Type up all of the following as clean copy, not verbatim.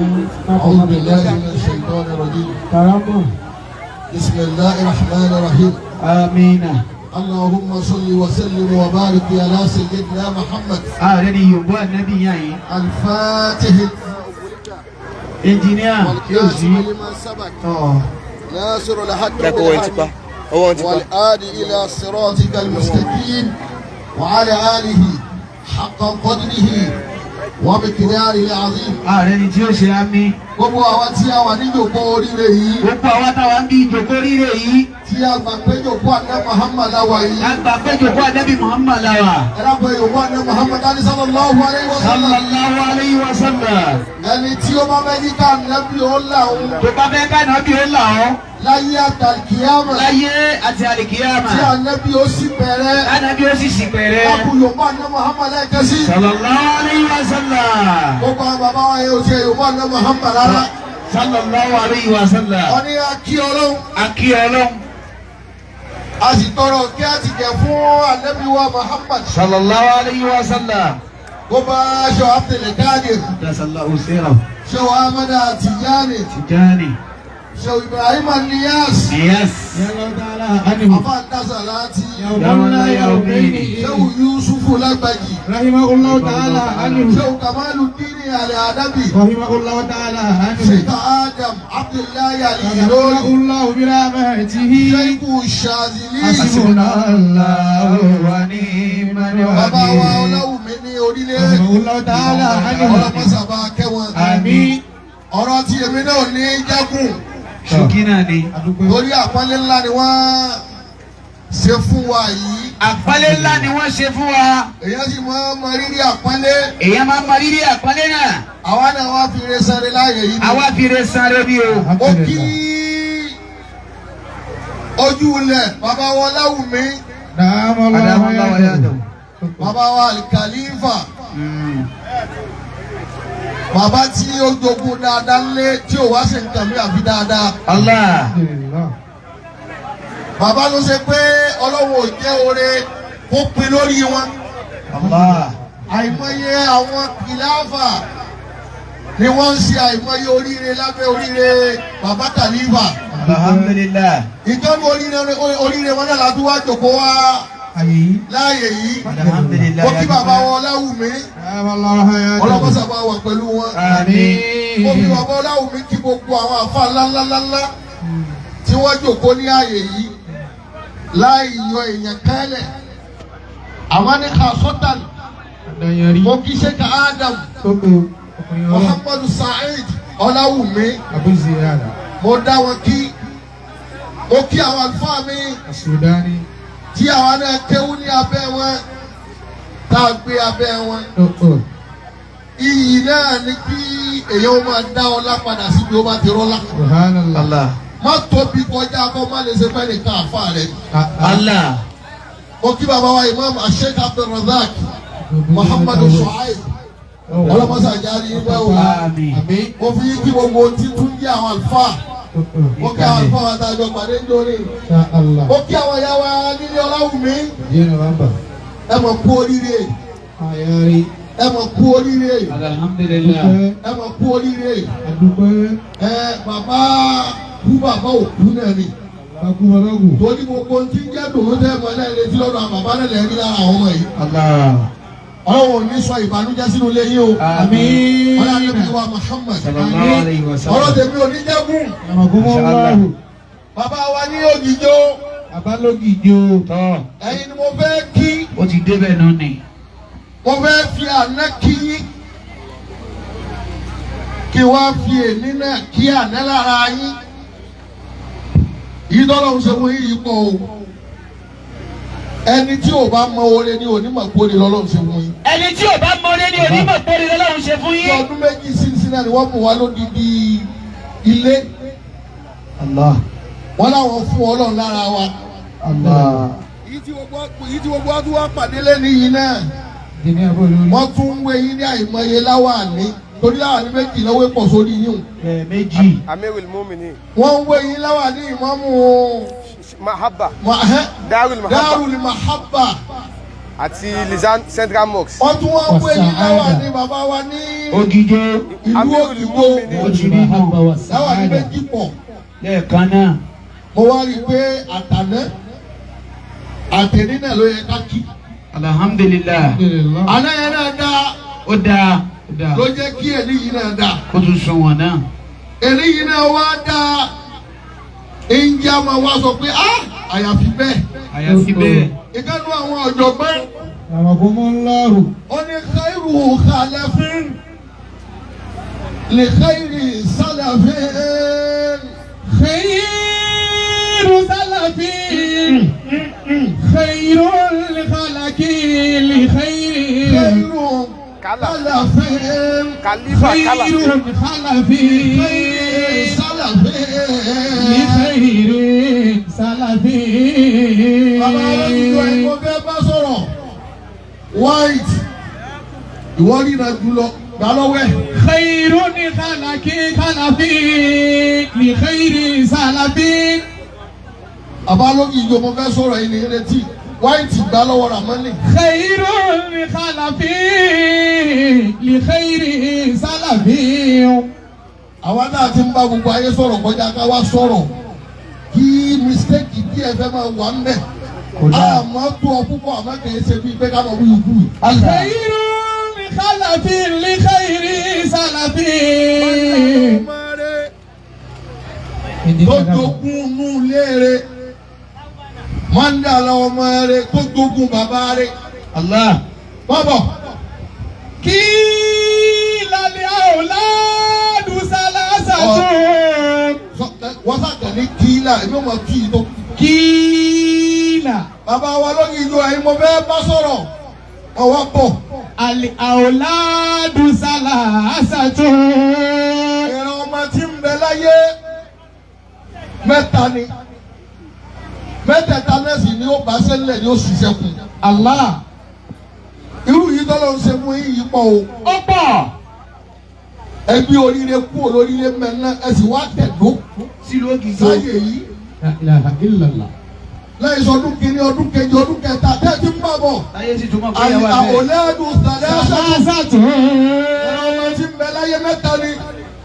أعوذ بالله من الشيطان الرجيم. بسم الله الرحمن الرحيم. آمين. اللهم صل وسلم وبارك على سيدنا محمد. أهلا يوم النبي يعني. الفاتح. إنجينير. والكاتب لمن سبق. ناصر الحق بالحق. والآدي إلى صراطك المستقيم وعلى آله حق قدره وبقداره العظيم. Ààrẹ tí ó ṣe àmì. Gbogbo àwa tí a wà ní ìjòkó oríire yìí. Gbogbo àwa táwa ń bí ìjòkó oríire yìí. Tí a gbà pé ìjòkó àná Muhammad láwa yìí. A gbà pé ìjòkó ànábì Muhammad láwa. Ẹ dábọ̀ ìjòkó àná Muhammad sallallahu alayhi wa sallam. Sallallahu alayhi wa sallam. Ẹni tí ó bá fẹ́ kí ká nábì ó là ó. Tó bá fẹ́ ká nábì ó là ọ́. Láyé àtàlìkìyàmà. Láyé àti àlìkìyàmà. Tí ànábì ó sì bẹ̀rẹ̀. Ànábì ó sì sì bẹ̀rẹ̀. Lákùn ìjòkó àná Muhammad lẹ́ẹ̀kan sí. Sallallahu alayhi wa sallam. Gbogbo àwọn bàbá wa yóò ṣe ìjòkó àná Muhammad rárá. Sallallahu alayhi wa sallam. Wọ́n ní akí ọlọ́run. Akí ọlọ́run. A sì tọrọ kí a ti jẹ fún ànábì wa Muhammad. Sallallahu alayhi wa sallam. Kó bá aṣọ Abdulkadir. Sallallahu sirah. Ṣé wa Amada Tijani. Tijani. Ṣé Ibrahim Niyas. Niyas. Afa Nasalati. Yawma yawmini. Ṣé Yusufu Lágbàjì. rahimahullahu ta'ala anhu. Ṣé Kamaluddin Al-Adabi. rahimahullahu ta'ala anhu. Ṣé Adam Abdullahi Al-Ilori. rahimahullahu bi rahmatihi. Ṣé Shazili. hasbunallahu wa ni'mal Bàbá wa wakeel. Ọláwùmí ní orílẹ̀. rahimahullahu ta'ala anhu. Ọlọ́mọsàbà kẹwọn. àmín. Ọ̀rọ̀ tí èmi náà ní jágùn. Ṣókínà ni. Torí àpọ́nlé ńlá ni wọ́n ṣe fún wa yìí. Àpọ́nlé ńlá ni wọ́n ṣe fún wa. Èyàn sì máa ń mọ rírì àpọ́nlé. Èèyàn máa ń mọ rírì àpọ́nlé náà. Àwa náà wá fi re sáré láàyè yìí. Àwa fi re sáré bí o. Ó kí ojú ilẹ̀ bàbá wa Láwùmí. Adamallahu hayatahu. Bàbá wa Al-Khalifa. Bàbá tí ó jogún dáadáa lé tí ò wá ṣe nǹkan mi àfi dáadáa. Allah. alhamdulillah. Bàbá ló ṣe pé Ọlọ́run ò jẹ́ oore kó pin lórí wọn. Allah. Àìmọye àwọn kìláàfà ni wọ́n ń ṣe àìmọye oríire lábẹ́ oríire bàbá Khalifa. Alhamdulillah. Ìjọba oríire wọn náà látún wá jòkó wá ayé. láàyè yìí. Alhamdulillah. Mo kí bàbá wọn Láwùmí. Adamallahu hayatahu. Ọlọ́mọsàbá wà pẹ̀lú wọn. Àmín. Mo fi bàbá Láwùmí kí gbogbo àwọn àfa ńláńláńlá tí wọ́n jòkó ní ààyè yìí láì yọ èèyàn kẹ́lẹ̀. Àwọn ní ká sọ́tàn. adayari. Mo kí Sheikh Adam soko. ọkùnrin ọlọ́run. Muhammadu Saheed Ọláwùmí. abu ziyada. Mo dá wọn kí. Mo kí àwọn àlùfáà mi asudani. tí àwọn náà kéwú ní abẹ́ wọn tá a gbé abẹ́ wọn. Iyì náà ni kí èèyàn máa dá ọlá padà síbi ó bá ti rọ́lá. subhanallah. Allah. Má tóbi kọjá kó má lè ṣe fẹ́ nìkan àfa rẹ̀. Allah. Mo kí bàbá wa Imam Sheikh Abdulrazak Muhammadu Shuaib ọlọ́mọṣà jáde nígbà wo. Àmín. Mo fi kí gbogbo títún jẹ́ àwọn àlùfáà. Mo kí àwọn àlùfáà wa tàjọ pàdé nítorí. Allah. Mo kí àwọn ìyá wa nílé Ọláwùmí. Jẹ́nà bàbà. Ẹ mọ̀ kú oríire. Ayari. Ẹ mọ̀ kú oríire. Alhamdulillah. Ẹ mọ̀ kú oríire. Adúpẹ́. Bàbá kú bàbá òkú náà ni. Akúmọ̀lọ́gù. Torí gbogbo tí ń jẹ́ dòwó tẹ́ mọ́ náà létí lọ́dọ̀ àwọn bàbá náà lẹ́rí lára àwọn ọmọ yìí. Allah. Ọlọ́run ò ní sọ ìbànújẹ́ sínú ilé yín o. Àmín. Ọlá Ànábì wa Muhammad. Sallallahu alayhi wa sallam. Ọ̀rọ̀ tèmi ò ní jẹ́gùn. Àmọ̀gúnmọ́láhù. Bàbá wa ní Ògìjó. Abálógìjó. Tọ́. Ẹ̀yin ni mo fẹ́ kí. Ó ti débẹ̀ náà ni. Mo fẹ́ fi àná kí yín. Kí wá fi èní náà kí àná lára yín. Yìí tọ́lọ́run ṣe fún yín yìí pọ̀ o. Ẹni tí ò bá mọ oore ni onímọ̀ kórè lọ́lọ́run ṣe fún yín. Ẹni tí ò bá mọ̀rẹ́ ni onímọ̀ péré lọ́lọ́run ṣe fún Ní yín. ọdún méjì sí náà ni wọ́n mú wa lódìdí ilé. Allah. Wọ́n láwọn fún Ọlọ́run lára wa. Allah. Èyí tí gbogbo ọdún wa pàdé lẹ́nu yìí náà. Jẹ́ni àbọ̀ lórí. Wọ́n tún ń wé yín ní àìmọye láwàní. Torí láwàní méjì lọ́wọ́ pọ̀ sórí yín o. Méjì. Amirul Muminin. Wọ́n ń wé yín láwàní ìmámù Mahabba. Darul Darul Mahabba. Mahabba. àti Lizan Central Mosque. wọ́n tún wá pé ní láwà ní bàbá wa ní Ògìjó. ìlú Amirul Ògìjó Mu'minin. láwà ní méjì pọ̀. Lẹ́ẹ̀kan náà. mo wá rí i pé àtàná àtẹ̀ní náà ló yẹ ká kí. Alhamdulillah. àná yẹn náà dáa Ó dáa. Ó dáa. ló jẹ́ kí ẹni yìí náà dáa. Kó tún sun wọn náà. ẹni yìí náà wá dáa. ìjà máa wá sọ pé àyàfi bẹ́ẹ̀. Àyàfi bẹ́ẹ̀. ìkànnì àwọn ọ̀jọ̀gbọ́n Rahimahumullahu. ó ní khairu khalafin li khairi salafin. Khairu salafin. Khairul khalaqi li khairi. khairu Kálà. salafin. Khalifa Kálà. Khairul khalafin. Li khairi salafin. Bàbá aláàbò ẹ̀kọ́ fẹ́ bá sọ̀rọ̀ white ìwọ ríra jùlọ gbà lọ́wọ́ ẹ̀. Khairun khalaqi khalafin li khairi salafin. Bàbá alógi ìjọ mo fẹ́ sọ̀rọ̀ yìí ní ìrètí white gbà lọ́wọ́ Ramani. Khairun khalafin li khairi salafin. Àwa náà ti ń bá gbogbo ayé sọ̀rọ̀ kọjá ká wá sọ̀rọ̀ kí mistake díẹ̀ fẹ́ máa wà ń bẹ̀. Àmọ́ tó ọ púpọ̀ àmọ́ kì í ṣe bíi pé ká máa wúyú kú yìí. Khairun khalafin li khairi salafin. Tó jogún nú léere Mandela ọmọ rẹ̀ tó jogún bàbá rẹ̀. Allah. Bọ́bọ̀ Qila li awladu salasatun. wọ́n sàkàn ní kíílà ẹ̀mí ọmọ kí i tó. Qila Bàbá wa lórí ìlú ẹ̀yin mo fẹ́ bá sọ̀rọ̀ ọwọ́ pọ̀. al awladu salasatun. Ìran ọmọ tí ń bẹ láyé mẹ́ta ni mẹ́tẹ̀ẹ̀ta nẹ́ẹ̀sì ni ó bá sẹ́lẹ̀ ni ó ṣiṣẹ́ kù. Allah. Irú yìí tọ́lọ́ ń ṣe fún yìí pọ̀ o. Ó pọ̀. Ẹbí oríire kú olóríire mẹ́ná ẹ sì wá tẹ̀dó Sílùú Ògìjó. sáyè yìí. La ilaha illallah. Lẹ́yìn sọdún kìíní ọdún kejì ọdún kẹta tẹ́tí ń bá bọ̀. Táyé sì tún mọ̀ pé yẹn wà bẹ́ẹ̀. Àwòlẹ́dùn sàlẹ́sẹ̀. Salasatun. Ìran ọmọ tí ń bẹ láyé mẹ́ta ni.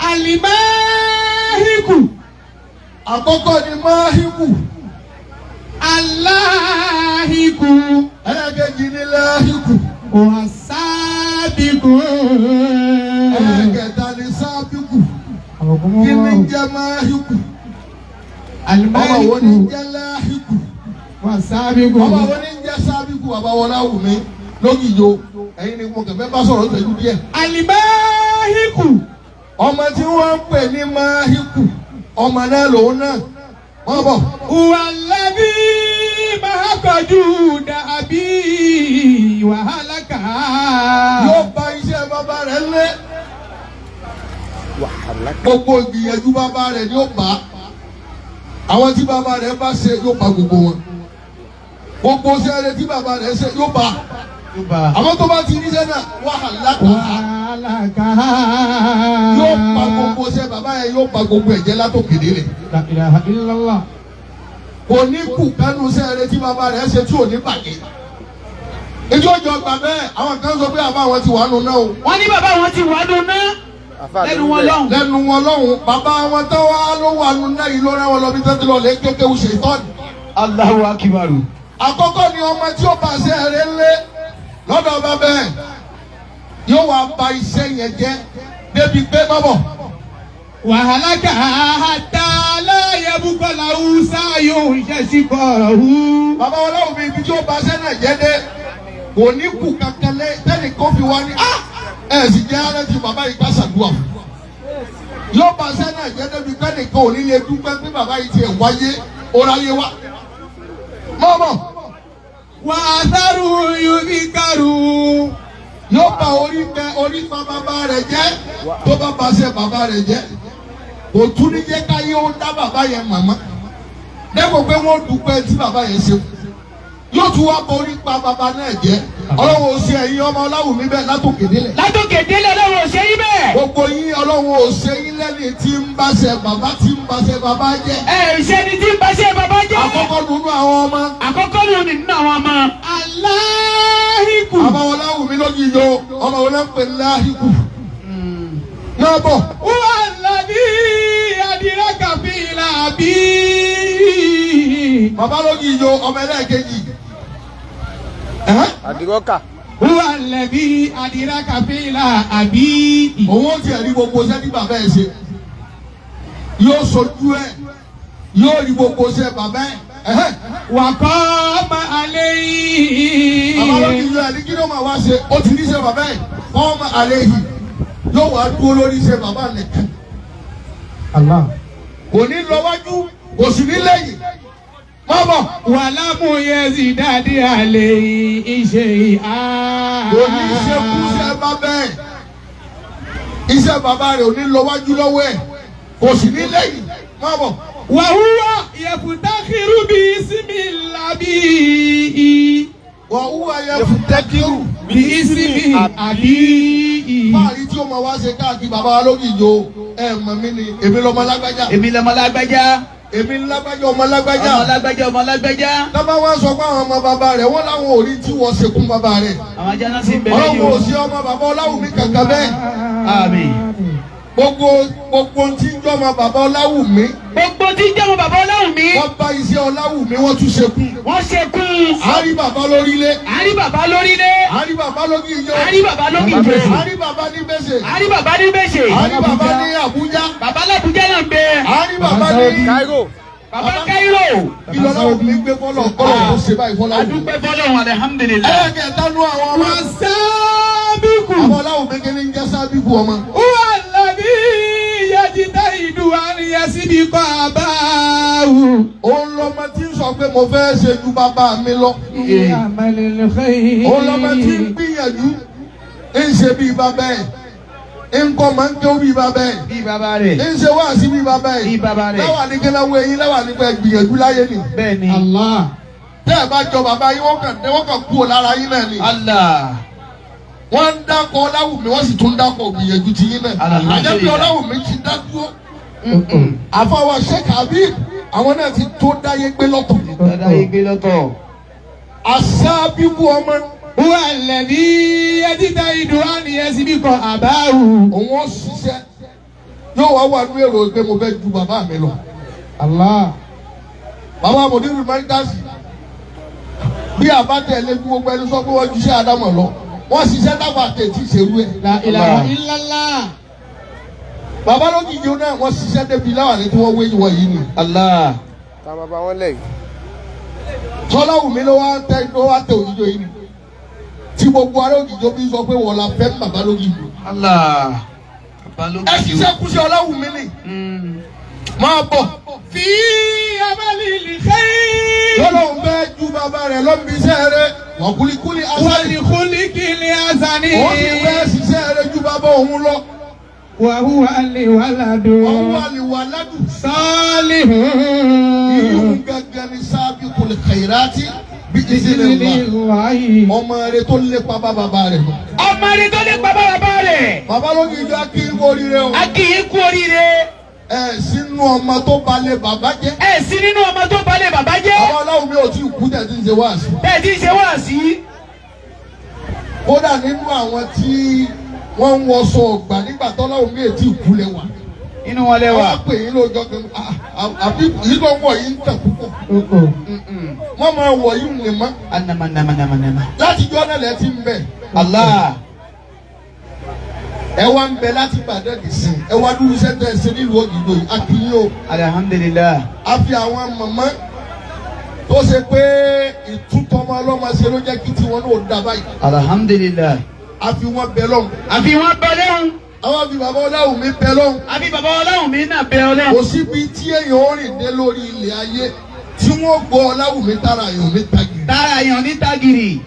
Alimahiku. Àkọ́kọ́ ni Máhíkù. Allahiku. Ẹlẹ́kẹ̀jì ni Láhíkù. Wasabiku. Ẹlẹ́kẹ̀ta ni Sábíkù. Kí ni jẹ́ Máhíkù? Ọmọ wo ni Alimahiku. jẹ́ Láhíkù? Wasabiku. Ọmọ wo ni jẹ́ Sábíkù? Àbáwọlá wù mí lógìjó. Ẹ̀yin ni mo kẹ̀fẹ́ bá sọ̀rọ̀ ìtẹ́jú díẹ̀. Alimahiku. Ọmọ tí wọ́n ń pè ní Máhíkù. Ọmọ náà lòun náà. Wọ́n bọ̀. Wàlábí mahakọ̀jú dàbí wàhálàkà. Yóò bà iṣẹ́ bàbá rẹ̀ lé. Gbogbo ìgbìyànjú bàbá rẹ̀ ni ó bá. Àwọn tí bàbá rẹ̀ bá ṣe yóò bá gbogbo wọn. Gbogbo sẹ́rẹ̀ tí bàbá rẹ̀ ṣe yóò bá. Àwọn tó bá ti níṣẹ́ náà wàhálà kà á. Wàhálàkà. Yóò pa gbogbo sẹ́ bàbá yẹn yóò pa gbogbo ẹ̀jẹ̀ látòkèdè rẹ̀. La ilaha illallah. Kò ní kù kánú sẹ́rẹ̀ tí bàbá rẹ̀ ṣe tí ò ní bàjẹ́. Ìjọ ìjọ gbà bẹ́ẹ̀ àwọn kan sọ pé àbá àwọn ti wà nù náà o. Wọ́n ní bàbá wọn ti wà dùn náà. Lẹ́nu wọn lọ́hùn. Lẹ́nu wọn lọ́hùn bàbá wọn tó wá ló wà nù náà yìí ló rẹ́ wọn lọ bí tẹ́tí lọ lé kékeré ṣe tọ́ni. Allahu akibaru. Àkọ́kọ́ ni ọmọ tí ó bá ṣe eré ńlé lọ́dọ̀ bàbá ẹ̀ yóò wá ba iṣẹ́ yẹn jẹ́ débi pé bọ́bọ̀. Wàhálàkà àtàlà yẹbùkọ̀là ọ̀sà yóò ṣe sí kọ̀ọ̀rọ̀ hù. Bàbá wọn láwùjọ ibi tí ó bá ṣẹ́ náà jẹ́ dé kò ní kù kankan lé tẹ́nì kan fi wá ní ẹ̀ sì jẹ́ ara ti bàbá yìí ká ṣàdúrà. Yóò bá ṣẹ́ náà jẹ́ débi tẹ́nì kan ò ní lè dúpẹ́ pé bàbá yìí ti ẹ̀ wáyé ó ráyé wá. Mọ́mọ́. Wàhálàrú yudhikaru. Yóò bá orí pa bàbá rẹ̀ jẹ́ tó bá ba ṣe bàbá rẹ̀ jẹ́ kò tún ní jẹ́ káyé ó dá bàbá yẹn màmá dẹ́kun pé wọ́n dúpẹ́ tí bàbá yẹn ṣe yóò tún wá borí pa bàbá náà jẹ́ ọlọ́run ò ṣe ẹ̀yin ọmọ Ọláwùmí bẹ́ẹ̀ látòkè délẹ̀. Látòkè délẹ̀ lọ́wọ́ ṣe yí bẹ́ẹ̀. Gbogbo yín ọlọ́run ò ṣe yín lẹ́ni tí ń bá ṣe bàbá tí ń bá ṣe bàbá jẹ́. Ṣé ni tí ń bá ṣe bàbá jẹ́? Àkọ́kọ́ nínú àwọn ọmọ. Àkọ́kọ́ nínú àwọn ọmọ. Allah láhìkù. Bàbá Ọláwùmí lójú ìjọ ọmọ wọn náà ń pè ní láhìkù. Máa bọ̀. Wọ́n lọ́dí àdìrẹ́kà fi làbí. Bàbá lójú ìjọ ọmọ ẹlẹ́ẹ̀kejì. Àdìrọ́kà. Wọ́n lọ́dí àdìrẹ́kà fi làbí. Òun ó tiẹ̀ rí gbogbo sẹ́ni bàbá ẹ̀ ṣe. Yóò sojú ẹ̀. Yóò rí gbogbo sẹ́ bàbá ẹ̀. Wàkọ́ ọmọ alẹ́ yìí. Bàbá lójú ìjọ ẹ̀ ní kí ló máa wá ṣe? Ó ti rí sẹ́ bàbá ẹ̀. Ọmọ àlẹ́ yìí. Yóò wá dúró lórí sẹ́ bàbá nìkan. Allah. Kò ní lọ wájú, kò sì ní lẹ́yìn. Má bọ̀. Wàlámù yẹn sì dáadé àlẹ́ iṣẹ́ ìhà. Kò ní ṣe kú sẹ́ bàbá ẹ̀. Iṣẹ́ bàbá rẹ̀ ò ní lọ wájú lọ́wọ́ ẹ̀. Kò sì ní lẹ́yìn. Má bọ̀. Wàhúwà yẹ̀fùtákìrú bí sími làbí. Wàhúwà yẹ̀fùtákìrú Bí sími àbí. Báàrí tí ó máa wá ṣe káàkiri bàbá wa lókè ìjọ ẹ̀ mọ̀ mí ni èmi lọ́mọ lágbájá. Èmi lọmọ lágbájá. Èmi lágbájá ọmọ lágbájá. Ọmọ lágbájá ọmọ lágbájá. Tọ́ba wá sọ pé àwọn ọmọ bàbá rẹ̀ wọ́n láwọn ò rí tí wọ́n ṣekún bàbá rẹ̀. Àwọn ajá náà sì ń bẹ̀rẹ̀ yìí Ọlọ́run ò o. sí ọmọ bàbá Ọláwùmí kankan bẹ́ẹ̀. Àmín. Gbogbo tí ń jọ́ ọmọ bàbá Ọláwùmí. Gbogbo tí ń jẹ́ ọmọ bàbá Ọláwùmí. Wọ́n bá iṣẹ́ Ọláwùmí wọ́n tún ṣekún. Wọ́n ṣe kún. Àrí bàbá lórílé. Àrí bàbá lórílé. Àrí bàbá lókè ìjọ. Àrí bàbá lókè ìjọ. Àrí bàbá ní Bẹ́sẹ̀. Àrí bàbá ní Bẹ́sẹ̀. Àrí bàbá ní Àbújá. Bàbá l'Àbújá náà ń bẹ. Àrí bàbá ní Cairo. Bàbá Cairo. kí Ọláwùmí gbé fọ́lọ̀ kọ́lọ̀ tó ṣe báyìí fọ́lọ̀. Adúpẹ́ fọ́lọ́run alhamdulillah. Ẹ̀ẹ́dẹ̀ẹ́dánú àwọn ọmọ. Sábìkù. Àwọn Ọláwùmí kí ni ń jẹ́ sábìkù ọmọ. Wọ́n lọ́dí yẹjìdá ìdúwà ni yẹ síbi kọ́ àbáwù. Òun lọmọ tí ń sọ pé mo fẹ́ ṣe ju bàbá mi lọ. Òun lọmọ tí ń gbìyànjú ń ṣe bí bàbá ẹ̀. Ń kọ́ máa ń ké bí bàbá ẹ̀. Bí bàbá rẹ̀. Ń ṣe wáàsí bí bàbá ẹ̀. Bí bàbá rẹ̀. Láwa ní kí náwó eyín láwa ní pẹ́ gbìyànjú láyé ni. Bẹ́ẹ̀ni. Allah. Tẹ́ ẹ̀ bá jọ bàbá yín wọ́n kàn kú lára yín náà ni. Allah. Wọ́n ń dákọ̀ Ọláwùmí wọ́n sì tún dákọ̀ gbìyànjú ti yín náà. Alhamdulillah. Àjẹbí Ọláwùmí ti dákú. Àfọwọ́ Sheikh Habib àwọn náà ti tó dáyé gbé lọ́tọ̀. Dada igbe lọ́tọ̀. Àṣà bíbú ọmọ. Wọ́n lọ́dí yẹjìdá ìdúwà ni yẹ síbi kọ́ àbáwù. Òun ó ṣiṣẹ́ yóò wá wà ní èrò pé mo fẹ́ ju bàbá mi lọ. Allah. Bàbá Mòdìrú Mẹ́ríkàsì bí àbátẹ̀lé gbogbo ẹni sọ pé wọ́n ju iṣẹ́ Ádámọ̀ lọ. Wọ́n ṣiṣẹ́ dábàá àtẹ̀tí ìṣerú ẹ̀. La ilaha illallah. Bàbá lókìkí náà wọ́n ṣiṣẹ́ débi láwàní tí wọ́n wé ìwọ̀ yìí ni. Allah. Tá a máa bá wọn lẹ́yìn. Ọláwùmí ló wá tẹ òjijì yìí ni. Tí gbogbo ará òjijì bí sọ pé wọ́n la fẹ́ bàbá lókìkí. Allah. Bàbá ló Ẹ ṣiṣẹ́ kúṣẹ́ Ọláwùmí ni. Máa bọ̀. Fi amalil khair. Lọ́lọ́run fẹ́ ju bàbá rẹ̀ lọ́nbi iṣẹ́ rẹ̀. Wọ́n kulikuli asani. Wàlíkúlíkìlì àzàní. Ó sì fẹ́ ṣiṣẹ́ rẹ̀ ju bàbá òun lọ. Wàhúwà lè wàládù. Wọ́n wà ní wàládù. Sálihùn. Iyùn gẹ́gẹ́ ní sabiqul khairati bí ìsinmi ọmọ rẹ̀ tó lépa bá bàbá rẹ̀. Ọmọ rẹ̀ tó lè pa bàbá rẹ̀. Bàbá lókìkí ìjọ kí n kú oríire o. A kì í kú oríire. Ẹ sínú ọmọ tó balẹ̀ bàbá jẹ́. Ẹ sí nínú ọmọ tó balẹ̀ bàbá jẹ́. Àwọn Ọláwùmí ò tí ì kú tẹ̀sí ń ṣe wáàsí. Bẹ́ẹ̀ tí ń ṣe wá sí. Kódà nínú àwọn tí wọ́n ń wọṣọ ọgbà nígbà tó Ọláwùmí ètí ìkú lẹ́wà. Inú wọn lẹ́wà. Wọ́n á pè yín lóòjọ́ kan àbí yìí ló wọ̀ yín tẹ̀ púpọ̀. Wọ́n máa wọ̀ yín nì mọ́. Anamanamanama. Láti jọ́ náà lẹ́ ti ń bẹ̀. Allah. Ẹ wá ń bẹ láti Ìbàdàn dì sí. Ẹ wá dúró sẹ́tẹ̀ ṣe nílùú Ògìdò yìí. A kì í yó. Alhamdulillah. A fi àwọn màmá tó ṣe pé ìtútọ́mọ ọlọ́mọ ṣe ló jẹ́ kí tiwọn náà dá báyìí. Alhamdulillah. A fi wọn bẹ lọ́hùn. Àfi wọn bẹ lẹ́hùn. Àwọn fi bàbá Ọláwùmí bẹ lọ́hùn. Àfi bàbá Ọláwùmí náà bẹ Ọlọ́hun. Kò síbi tí èèyàn ó rìn dé lórí ilẹ̀ ayé tí wọ́n gbọ́ Ọláwùmí tára èèyàn ní tagi. Tára èèyàn ní tágìrì.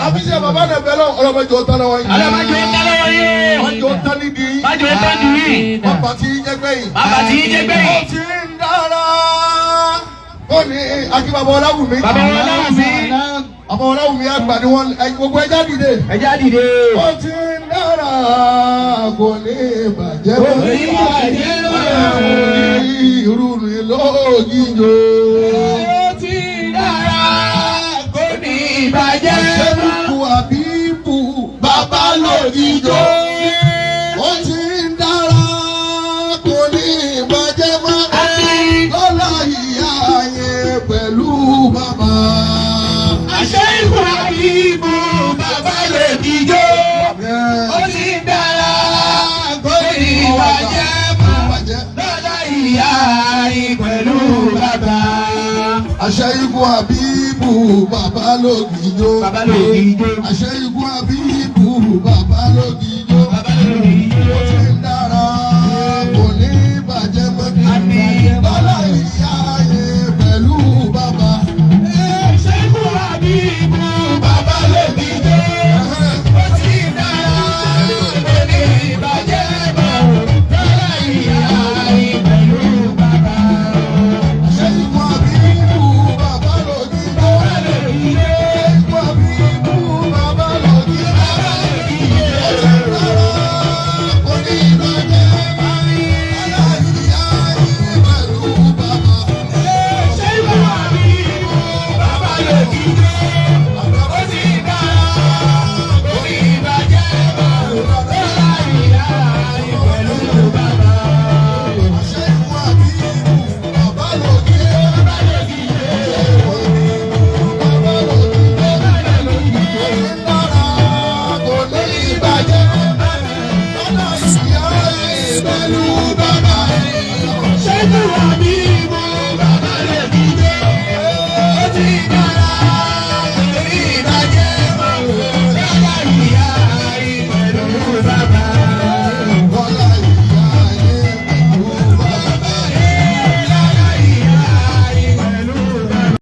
Àfíṣe bàbá náà bẹ lọ́hùn ọlọ́mọdé ọ̀tá lọ́wọ́ yìí. Alámájọ ìta lọ́wọ́ yìí. Ọjọ́ ọ̀tá níbi yìí. Májọ ìta dùn yìí. Bàbá tí yín jẹ́gbẹ́ yìí. Bàbá tí yín jẹ́gbẹ́ yìí. Ó ti ń dára. Ó ní akí bàbá Ọláwùmí. Bàbá Ọláwùmí. Bàbá Ọláwùmí àgbà ni wọ́n gbogbo ẹja dìde. Ẹja dìde. Ó ti ń dára kò ní bàjẹ́. Kò ní bàjẹ́ lọ́wọ́. Irú ni lóògìjò. Ó ti dára kò ní bàjẹ́. Àṣẹ́lùkù àbí ní ìbàjẹ́ mọ́. Lọ́lá ìyá yẹn pẹ̀lú bàbá. Àṣẹ ìwà ìbò bàbá lè dijó. Ó ti dára kó ní ìbàjẹ́ mọ́. Lọ́lá ìyá yẹn pẹ̀lú bàbá. Àṣẹ ikú Àbíbù bàbá lògìjó. Bàbá lògìjó. Àṣẹ ikú Àbíbù bàbá lògìjó. Bàbá lògìjó. Ó ti ń dára kò ní bàjẹ́ mọ́. Lọ́lá ìyá yẹn pẹ̀lú bàbá. Àṣẹ ìwà ìbò bàbá lògìjó. Ó ti dára kó ní ìbàjẹ́ mọ́. Lọ́lá ìyá yẹn pẹ̀lú bàbá. Àṣẹ ikú Àbíbù bàbá lògìjó. Ikú Àbíbù bàbá lògìjó. Ó ti ń dára kò ní bàjẹ́ mọ́. Lọ́lá ìyá yẹn pẹ̀lú bàbá. Ṣé ìwà ìbò bàbá lògìjó? Ó ti dára kó ní ìbàjẹ́ mọ́. Lọ́lá ìyá